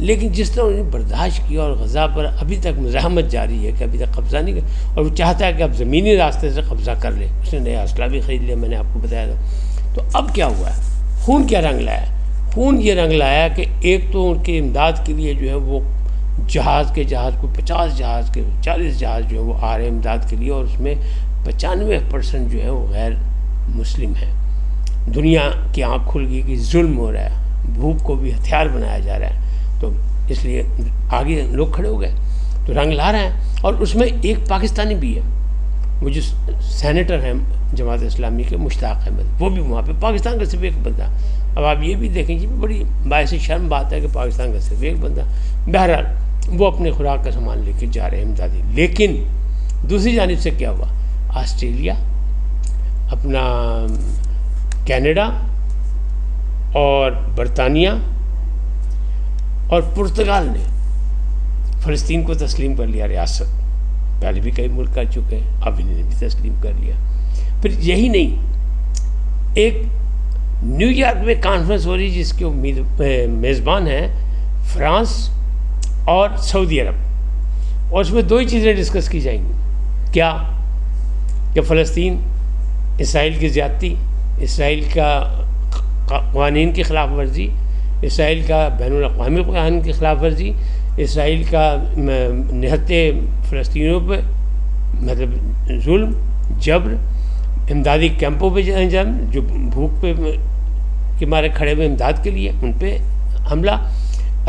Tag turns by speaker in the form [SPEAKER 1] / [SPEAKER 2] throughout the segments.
[SPEAKER 1] لیکن جس طرح انہوں نے برداشت کیا اور غزہ پر ابھی تک مزاحمت جاری ہے کہ ابھی تک قبضہ نہیں کر، اور وہ چاہتا ہے کہ اب زمینی راستے سے قبضہ کر لے، اس نے نیا اسلحہ بھی خرید لیا، میں نے آپ کو بتایا تھا۔ تو اب کیا ہوا ہے؟ خون کیا رنگ لایا؟ خون یہ رنگ لایا کہ ایک تو ان کی امداد کے لیے جو ہے وہ جہاز کو 50 جہاز کے 40 جہاز جو ہے وہ آ رہے ہیں امداد کے لیے، اور اس میں 95% جو ہے وہ غیر مسلم ہیں۔ دنیا کی آنکھ کھل گئی کہ ظلم ہو رہا ہے، بھوک کو بھی ہتھیار بنایا جا رہا ہے، تو اس لیے آگے لوگ کھڑے ہو گئے تو رنگ لا رہے ہیں۔ اور اس میں ایک پاکستانی بھی ہے، وہ جو سینیٹر ہیں جماعت اسلامی کے، مشتاق احمد، وہ بھی وہاں پہ پاکستان کا صرف ایک بندہ۔ اب آپ یہ بھی دیکھیں جی، بڑی باعث شرم بات ہے کہ پاکستان کا صرف ایک بندہ، بہرحال وہ اپنے خوراک کا سامان لے کے جا رہے ہیں امدادی۔ لیکن دوسری جانب سے کیا ہوا؟ آسٹریلیا، اپنا کینیڈا اور برطانیہ اور پرتگال نے فلسطین کو تسلیم کر لیا ریاست۔ پہلے بھی کئی ملک کر چکے ہیں، اب انہوں نے بھی تسلیم کر لیا۔ پھر یہی نہیں، ایک نیو یارک میں کانفرنس ہو رہی جس کے میزبان ہیں فرانس اور سعودی عرب، اور اس میں 2 ہی چیزیں ڈسکس کی جائیں گی۔ کیا؟ کہ فلسطین، اسرائیل کی زیادتی، اسرائیل کا قوانین کی خلاف ورزی، اسرائیل کا بین الاقوامی قوانین کی خلاف ورزی، اسرائیل کا نہتے فلسطینیوں پہ مطلب ظلم، جبر، امدادی کیمپوں پہ جو بھوک پہ کے مارے کھڑے ہوئے امداد کے لیے ان پہ حملہ،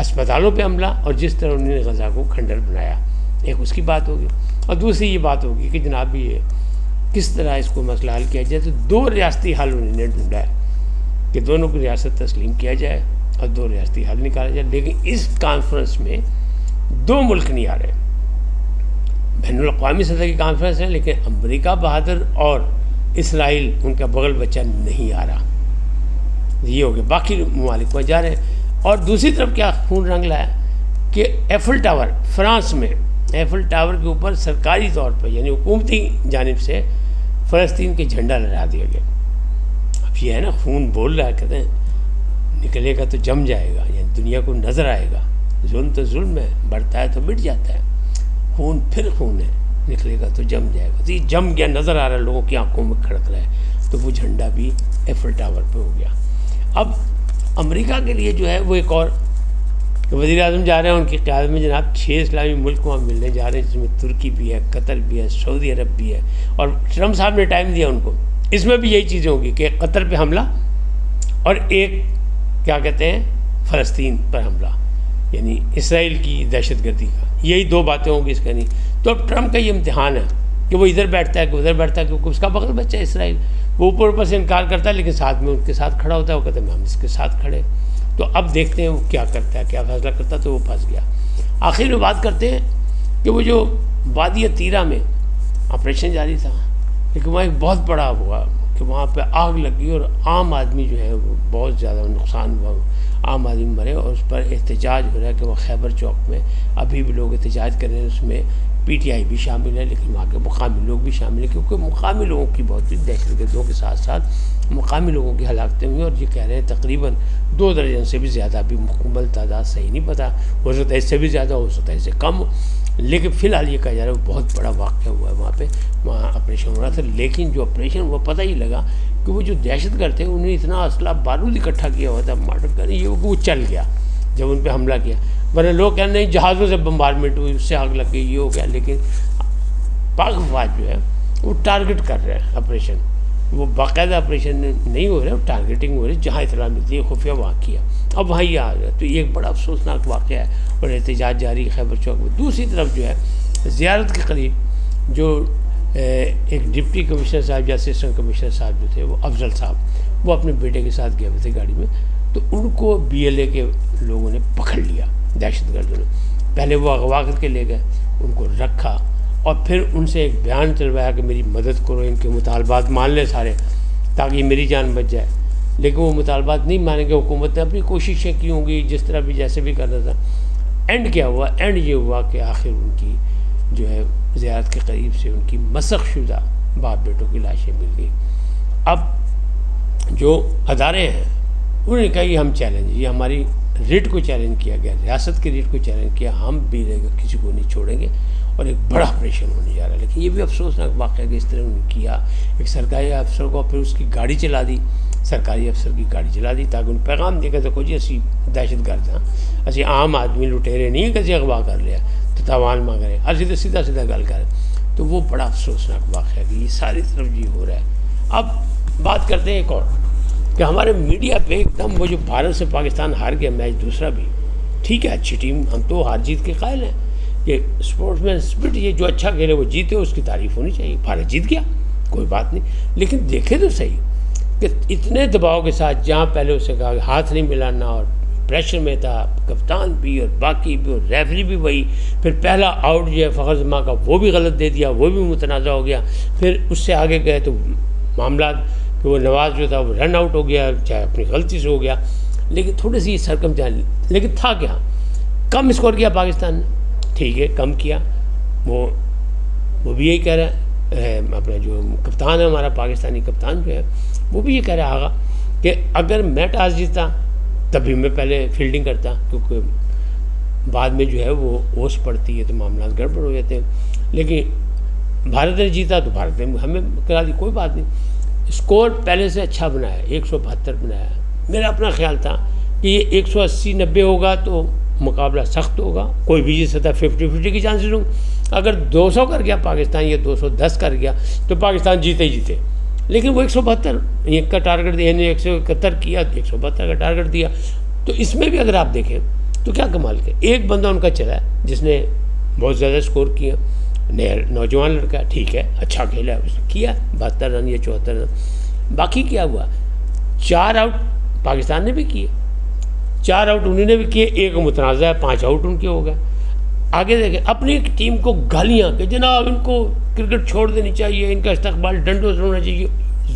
[SPEAKER 1] اسپتالوں پہ حملہ، اور جس طرح انہوں نے غزہ کو کھنڈر بنایا۔ ایک اس کی بات ہوگی، اور دوسری یہ بات ہوگی کہ جناب یہ کس طرح اس کو مسئلہ حل کیا جائے۔ تو 2 ریاستی حل انہوں نے ڈھونڈا ہے کہ دونوں کو ریاست تسلیم کیا جائے اور 2 ریاستی حل نکالا جائے۔ لیکن اس کانفرنس میں 2 ملک نہیں آ رہے، بین الاقوامی سطح کی کانفرنس ہے، لیکن امریکہ بہادر اور اسرائیل ان کا بغل بچہ نہیں آ رہا۔ یہ ہو گیا، باقی ممالک وہاں جا رہے ہیں۔ اور دوسری طرف کیا خون رنگ لایا کہ ایفل ٹاور، فرانس میں ایفل ٹاور کے اوپر سرکاری طور پر یعنی حکومتی جانب سے فلسطین کے جھنڈا لہرا دیا گیا۔ اب یہ ہے نا، خون بول رہا ہے، کہتے ہیں نکلے گا تو جم جائے گا، یعنی دنیا کو نظر آئے گا، ظلم تو ظلم ہے، بڑھتا ہے تو مٹ جاتا ہے، خون پھر خون ہے، نکلے گا تو جم جائے گا۔ تو یہ جم گیا، نظر آ رہا ہے، لوگوں کی آنکھوں میں کھڑک رہا ہے، تو وہ جھنڈا بھی ایفل ٹاور پہ ہو گیا۔ اب امریکہ کے لیے جو ہے وہ ایک اور وزیر اعظم جا رہے ہیں ان کی قیادت میں، جناب 6 اسلامی ملک وہاں ملنے جا رہے ہیں، جس میں ترکی بھی ہے، قطر بھی ہے، سعودی عرب بھی ہے، اور ٹرمپ صاحب نے ٹائم دیا ان کو۔ اس میں بھی یہی چیزیں ہوں گی کہ قطر پہ حملہ اور ایک کیا کہتے ہیں فلسطین پر حملہ، یعنی اسرائیل کی دہشت گردی کا، یہی 2 باتیں ہوں گی اس کا۔ نہیں تو اب ٹرمپ کا یہ امتحان ہے کہ وہ ادھر بیٹھتا ہے کہ ادھر بیٹھتا ہے، کیونکہ اس کا بغل بچہ ہے اسرائیل، وہ اوپر سے انکار کرتا ہے لیکن ساتھ میں ان کے ساتھ کھڑا ہوتا ہے، وہ کہتے ہیں ہم اس کے ساتھ کھڑے۔ تو اب دیکھتے ہیں وہ کیا کرتا ہے، کیا فیصلہ کرتا ہے۔ تو وہ پھنس گیا۔ آخر میں بات کرتے ہیں کہ وہ جو وادی تیرہ میں آپریشن جاری تھا، لیکن وہاں ایک بہت بڑا ہوا کہ وہاں پہ آگ لگی اور عام آدمی جو ہے وہ بہت زیادہ نقصان ہوا، عام آدمی مرے، اور اس پر احتجاج ہو رہا ہے کہ وہ خیبر چوک میں ابھی بھی لوگ احتجاج کر رہے ہیں۔ اس میں پی ٹی آئی بھی شامل ہے، لیکن وہاں کے مقامی لوگ بھی شامل ہیں، کیونکہ مقامی لوگوں کی بہت دہشت گردوں کے ساتھ ساتھ مقامی لوگوں کی ہلاکتیں ہوئی، اور یہ کہہ رہے ہیں تقریباً 2 درجن سے بھی زیادہ، بھی مکمل تعداد صحیح نہیں پتہ، ہو سکتا ہے اس سے بھی زیادہ، ہو سکتا ہے اس سے کم، لیکن فی الحال یہ کہا جا رہا ہے وہ بہت بڑا واقعہ ہوا ہے وہاں پہ، وہاں آپریشن ہو رہا تھا۔ لیکن جو آپریشن وہ پتہ ہی لگا کہ وہ جو دہشت گرد تھے انہوں نے اتنا اسلحہ بارود اکٹھا کیا ہوا تھا، مارٹر کرنے، یہ وہ چل گیا جب ان پہ حملہ کیا، ورنہ لوگ کہہ رہے ہیں جہازوں سے بمبارمنٹ ہوئی، اس سے آگ لگ گئی، یہ ہو گیا۔ لیکن پاک افواج جو ہے وہ ٹارگٹ کر رہے ہیں آپریشن، وہ باقاعدہ آپریشن نہیں ہو رہا، ٹارگیٹنگ ہو رہی، جہاں اطلاع ملتی ہے خفیہ وہاں کیا، اب وہاں یہ آ گیا۔ تو یہ ایک بڑا افسوسناک واقعہ ہے، اور احتجاج جاری خیبر چوک میں۔ دوسری طرف جو ہے زیارت کے قریب جو ایک ڈپٹی کمشنر صاحب یا اسسٹنٹ کمشنر صاحب جو تھے، وہ افضل صاحب، وہ اپنے بیٹے کے ساتھ گئے ہوئے تھے گاڑی میں، تو ان کو BLA کے لوگوں نے پکڑ لیا، دہشت گردوں نے۔ پہلے وہ اغوا کر کے لے گئے، ان کو رکھا، اور پھر ان سے ایک بیان چلوایا کہ میری مدد کرو، ان کے مطالبات مان لیں سارے تاکہ میری جان بچ جائے۔ لیکن وہ مطالبات نہیں مانیں گے، حکومت نے اپنی کوششیں کی ہوں گی جس طرح بھی جیسے بھی کرنا تھا۔ اینڈ کیا ہوا؟ اینڈ یہ ہوا کہ آخر ان کی جو ہے زیارت کے قریب سے ان کی مسخ شدہ باپ بیٹوں کی لاشیں مل گئی۔ اب جو ادارے ہیں انہوں نے کہا یہ ہم چیلنج، یہ ہماری ریٹ کو چیلنج کیا گیا، ریاست کے ریٹ کو چیلنج کیا، ہم بھی رہے گا کسی کو نہیں چھوڑیں گے، اور ایک بڑا آپریشن ہونے جا رہا ہے۔ لیکن یہ بھی افسوسناک واقعہ کہ اس طرح انہوں نے کیا، ایک سرکاری افسر کو پھر اس کی گاڑی چلا دی، سرکاری افسر کی گاڑی چلا دی تاکہ انہیں پیغام دے کے دیکھو جی اسی دہشت گرد ہاں، اسی عام آدمی لٹیرے نہیں کسی اغوا کر لیا تو تاوان مانگ رہے ہیں، اسی سیدھا سیدھا گل کریں۔ تو وہ بڑا افسوسناک واقعہ ہے کہ یہ ساری طرف جی ہو رہا ہے۔ اب بات کرتے ہیں ایک اور کہ ہمارے میڈیا پہ ایک دم وہ جو بھارت سے پاکستان ہار گیا میچ دوسرا بھی، ٹھیک ہے اچھی ٹیم، ہم تو ہار جیت کے قائل ہیں، یہ اسپورٹس مین اسپرٹ، یہ جو اچھا کھیلے وہ جیتے، اس کی تعریف ہونی چاہیے، بھارت جیت گیا کوئی بات نہیں، لیکن دیکھے تو صحیح کہ اتنے دباؤ کے ساتھ جہاں پہلے اسے کہا کہ ہاتھ نہیں ملانا اور پریشر میں تھا، کپتان بھی اور باقی بھی اور ریفری بھی وہی، پھر پہلا آؤٹ جو ہے فخر زمان کا وہ بھی غلط دے دیا، وہ بھی متنازع ہو گیا، پھر اس سے آگے گئے تو معاملات کہ وہ نواز جو تھا وہ رن آؤٹ ہو گیا، چاہے اپنی غلطی سے ہو گیا، لیکن تھوڑی سی سرکم جان، لیکن تھا کیا، کم اسکور کیا پاکستان نے، ٹھیک ہے کم کیا، وہ بھی یہی کہہ رہا ہے، اپنا جو کپتان ہے ہمارا پاکستانی کپتان جو ہے وہ بھی یہ کہہ رہا آگا کہ اگر میں ٹاس جیتا تبھی میں پہلے فیلڈنگ کرتا، کیونکہ بعد میں جو ہے وہ اوس پڑتی ہے تو معاملات گڑبڑ ہو جاتے ہیں، لیکن بھارت نے جیتا تو بھارت نے ہمیں کرا دی، کوئی بات نہیں، اسکور پہلے سے اچھا بنایا، 172 بنایا، میرا اپنا خیال تھا کہ یہ 180-90 ہوگا تو مقابلہ سخت ہوگا، کوئی بھی جیت سکتا، 50-50 کی چانسز ہوں، اگر 200 کر گیا پاکستان یا 210 کر گیا تو پاکستان جیتے ہی جیتے، لیکن وہ 172 کا ٹارگٹ دیا، یعنی 171 کیا تو 172 کا ٹارگٹ دیا، تو اس میں بھی اگر آپ دیکھیں تو کیا کمال کے ایک بندہ ان کا چلا ہے جس نے بہت زیادہ اسکور کیا، نوجوان لڑکا، ٹھیک ہے اچھا کھیلا، اس نے کیا 72 رن یا 74 رن، باقی کیا ہوا 4 آؤٹ پاکستان نے بھی کیے، 4 آؤٹ انہوں نے بھی کیے، ایک متنازع ہے، 5 آؤٹ ان کے ہو گئے۔ آگے دیکھیں اپنی ٹیم کو گالیاں کہ جناب ان کو کرکٹ چھوڑ دینی چاہیے، ان کا استقبال ڈنڈوں سے ہونا چاہیے،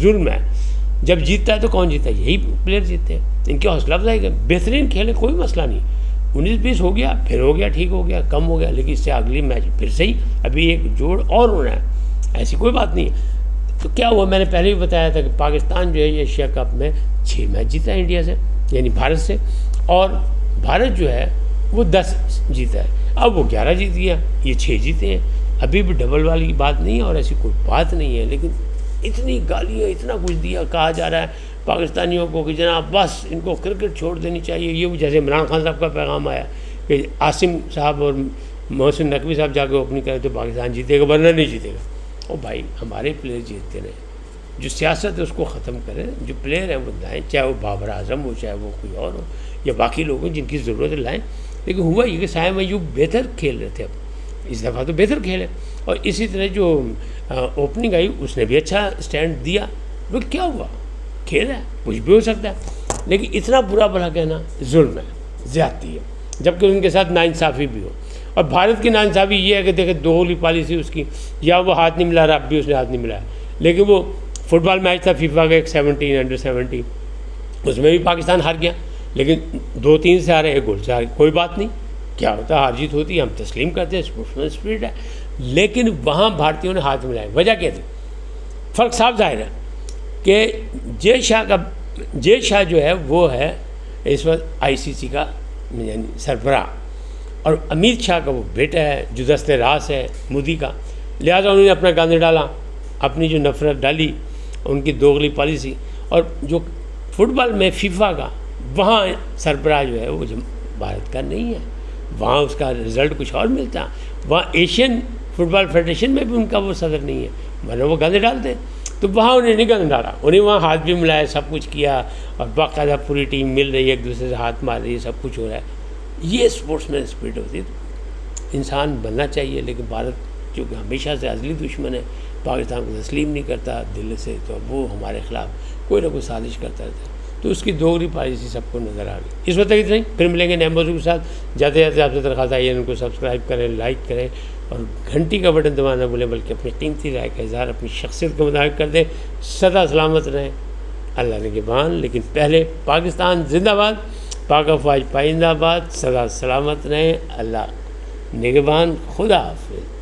[SPEAKER 1] ظلم ہے، جب جیتتا ہے تو کون جیتا ہے، یہی پلیئر جیتے ہیں، ان کی حوصلہ افزائی کا بہترین کھیلے، کوئی مسئلہ نہیں، 19-20 ہو گیا، پھر ہو گیا ٹھیک ہو گیا، کم ہو گیا، لیکن اس سے اگلی میچ پھر سے ہی ابھی ایک جوڑ اور ہونا ہے، ایسی کوئی بات نہیں ہے۔ تو کیا ہوا، میں نے پہلے بھی بتایا تھا کہ پاکستان جو ہے یہ ایشیا کپ میں 6 میچ جیتا ہے انڈیا سے، یعنی بھارت سے، اور بھارت جو ہے وہ 10 جیتا ہے، اب وہ 11 جیت گیا، یہ 6 جیتے ہیں، ابھی بھی ڈبل والی بات نہیں ہے اور ایسی کوئی بات نہیں ہے، لیکن اتنی گالیاں اتنا کچھ دیا، کہا جا رہا ہے پاکستانیوں کو کہ جناب بس ان کو کرکٹ چھوڑ دینی چاہیے، یہ جیسے عمران خان صاحب کا پیغام آیا کہ عاصم صاحب اور محسن نقوی صاحب جا کے اوپننگ کرے تو پاکستان جیتے گا ورنہ نہیں جیتے گا، او بھائی ہمارے پلیئر جیتتے رہے، جو سیاست ہے اس کو ختم کریں، جو پلیئر ہیں وہ لائیں، چاہے وہ بابر اعظم ہو، چاہے وہ کوئی اور ہو یا باقی لوگ ہیں جن کی ضرورت ہے لائیں، لیکن ہوا یہ کہ سائے میوب بہتر کھیل رہے تھے، اب اس دفعہ تو بہتر کھیلے، اور اسی طرح جو اوپننگ آئی اس نے بھی اچھا اسٹینڈ دیا، وہ کیا ہوا، کھیل ہے کچھ بھی ہو سکتا ہے، لیکن اتنا برا بھلا کہنا ظلم ہے، زیادتی ہے، جبکہ ان کے ساتھ ناانصافی بھی ہو، اور بھارت کی ناانصافی یہ ہے کہ دیکھیں دوغلی پالیسی اس کی، یا وہ ہاتھ نہیں ملا رہا، اب بھی اس نے ہاتھ نہیں ملایا، لیکن وہ فٹ بال میچ تھا فیفا کا ایک 17 انڈر 17 اس میں بھی پاکستان ہار گیا، لیکن 2-3 سے ہارے، 1 گول سے ہارے، کوئی بات نہیں، کیا ہوتا ہے ہار جیت ہوتی ہے، ہم تسلیم کرتے ہیں، اسپورٹس مین اسپرٹ ہے، لیکن وہاں بھارتیوں نے ہاتھ ملائے، وجہ کیا تھی، فرق صاف ظاہر ہے کہ جے شاہ جو ہے وہ ہے اس وقت ICC کا یعنی سربراہ، اور امیت شاہ کا وہ بیٹا ہے جو دست راس ہے مودی کا، لہٰذا انہوں نے اپنا گاند ڈالا، اپنی جو نفرت ڈالی، ان کی دوغلی پالیسی، اور جو فٹ بال میں فیفا کا وہاں سربراہ جو ہے وہ بھارت کا نہیں ہے، وہاں اس کا رزلٹ کچھ اور ملتا، وہاں ایشین فٹ بال فیڈریشن میں بھی ان کا وہ صدر نہیں ہے، ورنہ وہ گاندے ڈالتے، تو وہاں انہیں نہیں گند ڈالا، انہیں وہاں ہاتھ بھی ملایا، سب کچھ کیا، اور باقاعدہ پوری ٹیم مل رہی ہے، ایک دوسرے سے ہاتھ مار رہی ہے، سب کچھ ہو رہا ہے، یہ اسپورٹس مین اسپرٹ ہوتی ہے، انسان بننا چاہیے، لیکن بھارت جو کہ ہمیشہ سے ازلی دشمن ہے، پاکستان کو تسلیم نہیں کرتا دل سے، تو اب وہ ہمارے خلاف کوئی نہ کوئی سازش کرتا رہتا ہے، تو اس کی دوغلی پالیسی سب کو نظر آ گئی۔ اس وقت تک اتنا ہی، پھر ملیں گے نئے موضوع کے ساتھ، جاتے جاتے آپ سے درخواست آئی ہے ان کو سبسکرائب کریں، لائک کریں، اور گھنٹی کا بٹن دبانا نہ بھولیں، بلکہ اپنی قیمتی رائے کا اظہار اپنی شخصیت کو مطابق کر دیں۔ سدا سلامت رہیں، اللہ نگہبان، لیکن پہلے پاکستان زندہ باد، پاک افواج پائندہ باد، سدا سلامت رہیں، اللہ نگہبان، خدا حافظ۔